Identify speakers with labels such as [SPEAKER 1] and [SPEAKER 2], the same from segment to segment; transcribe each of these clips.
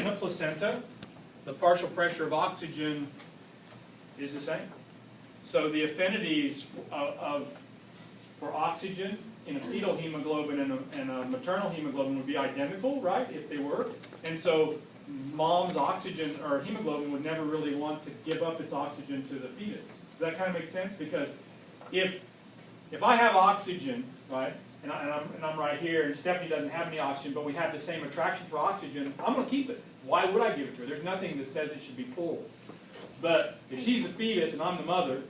[SPEAKER 1] a placenta, the partial pressure of oxygen is the same. So the affinities for oxygen in a fetal hemoglobin and a maternal hemoglobin would be identical, right, if they were. And so mom's oxygen or hemoglobin would never really want to give up its oxygen to the fetus. Does that kind of make sense? Because if I have oxygen, right, and I'm right here, and Stephanie doesn't have any oxygen, but we have the same attraction for oxygen, I'm going to keep it. Why would I give it to her? There's nothing that says it should be pulled. But if she's the fetus and I'm the mother,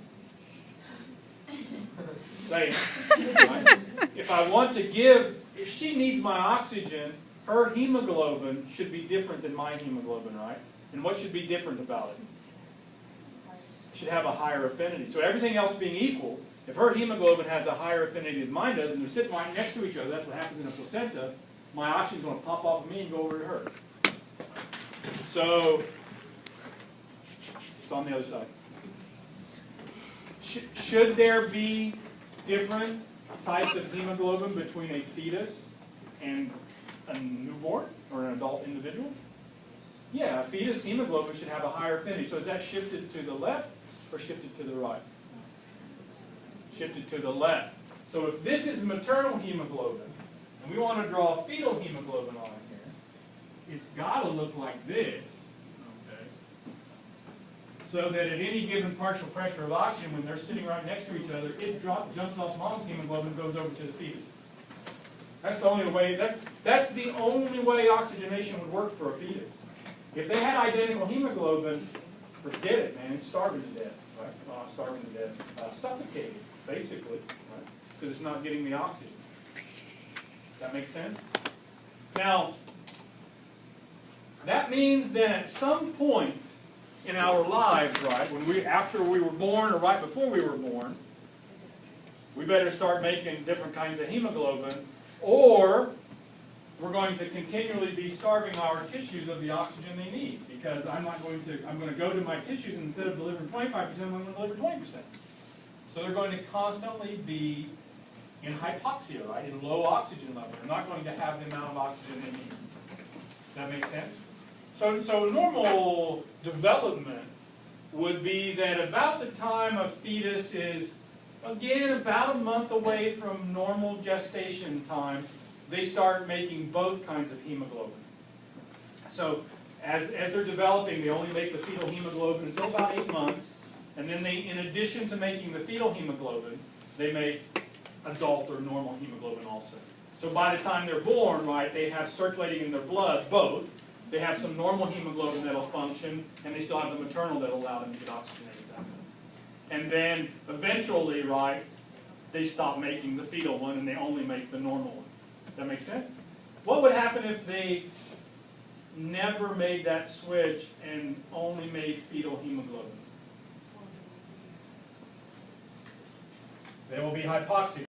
[SPEAKER 1] say it, right? If I want to give, if she needs my oxygen, her hemoglobin should be different than my hemoglobin, right? And what should be different about it? It should have a higher affinity. So everything else being equal, if her hemoglobin has a higher affinity than mine does, and they're sitting right next to each other, that's what happens in a placenta, my oxygen's going to pop off of me and go over to her. So, it's on the other side. Should there be different types of hemoglobin between a fetus and a newborn or an adult individual? Yeah, a fetus hemoglobin should have a higher affinity. So is that shifted to the left or shifted to the right? Shifted to the left. So if this is maternal hemoglobin, and we want to draw fetal hemoglobin on here, it's got to look like this, okay? So that at any given partial pressure of oxygen, when they're sitting right next to each other, it jumps off mom's hemoglobin and goes over to the fetus. That's the only way. That's the only way oxygenation would work for a fetus. If they had identical hemoglobin, forget it, man. It's starving to death, right? Well, starving to death, suffocated, basically, right? Because it's not getting the oxygen. Does that make sense? Now, that means that at some point in our lives, right, after we were born or right before we were born, we better start making different kinds of hemoglobin, or we're going to continually be starving our tissues of the oxygen they need, because I'm going to go to my tissues, and instead of delivering 25%, I'm going to deliver 20%. So they're going to constantly be in hypoxia, right, in low oxygen level. They're not going to have the amount of oxygen they need. Does that make sense? So normal development would be that about the time a fetus is, again, about a month away from normal gestation time, they start making both kinds of hemoglobin. So as they're developing, they only make the fetal hemoglobin until about 8 months, and then they, in addition to making the fetal hemoglobin, they make adult or normal hemoglobin also. So by the time they're born, right, they have circulating in their blood both. They have some normal hemoglobin that'll function, and they still have the maternal that'll allow them to get oxygenated back up. And then eventually, right, they stop making the fetal one and they only make the normal one. Does that make sense? What would happen if they never made that switch and only made fetal hemoglobin? There will be hypoxia.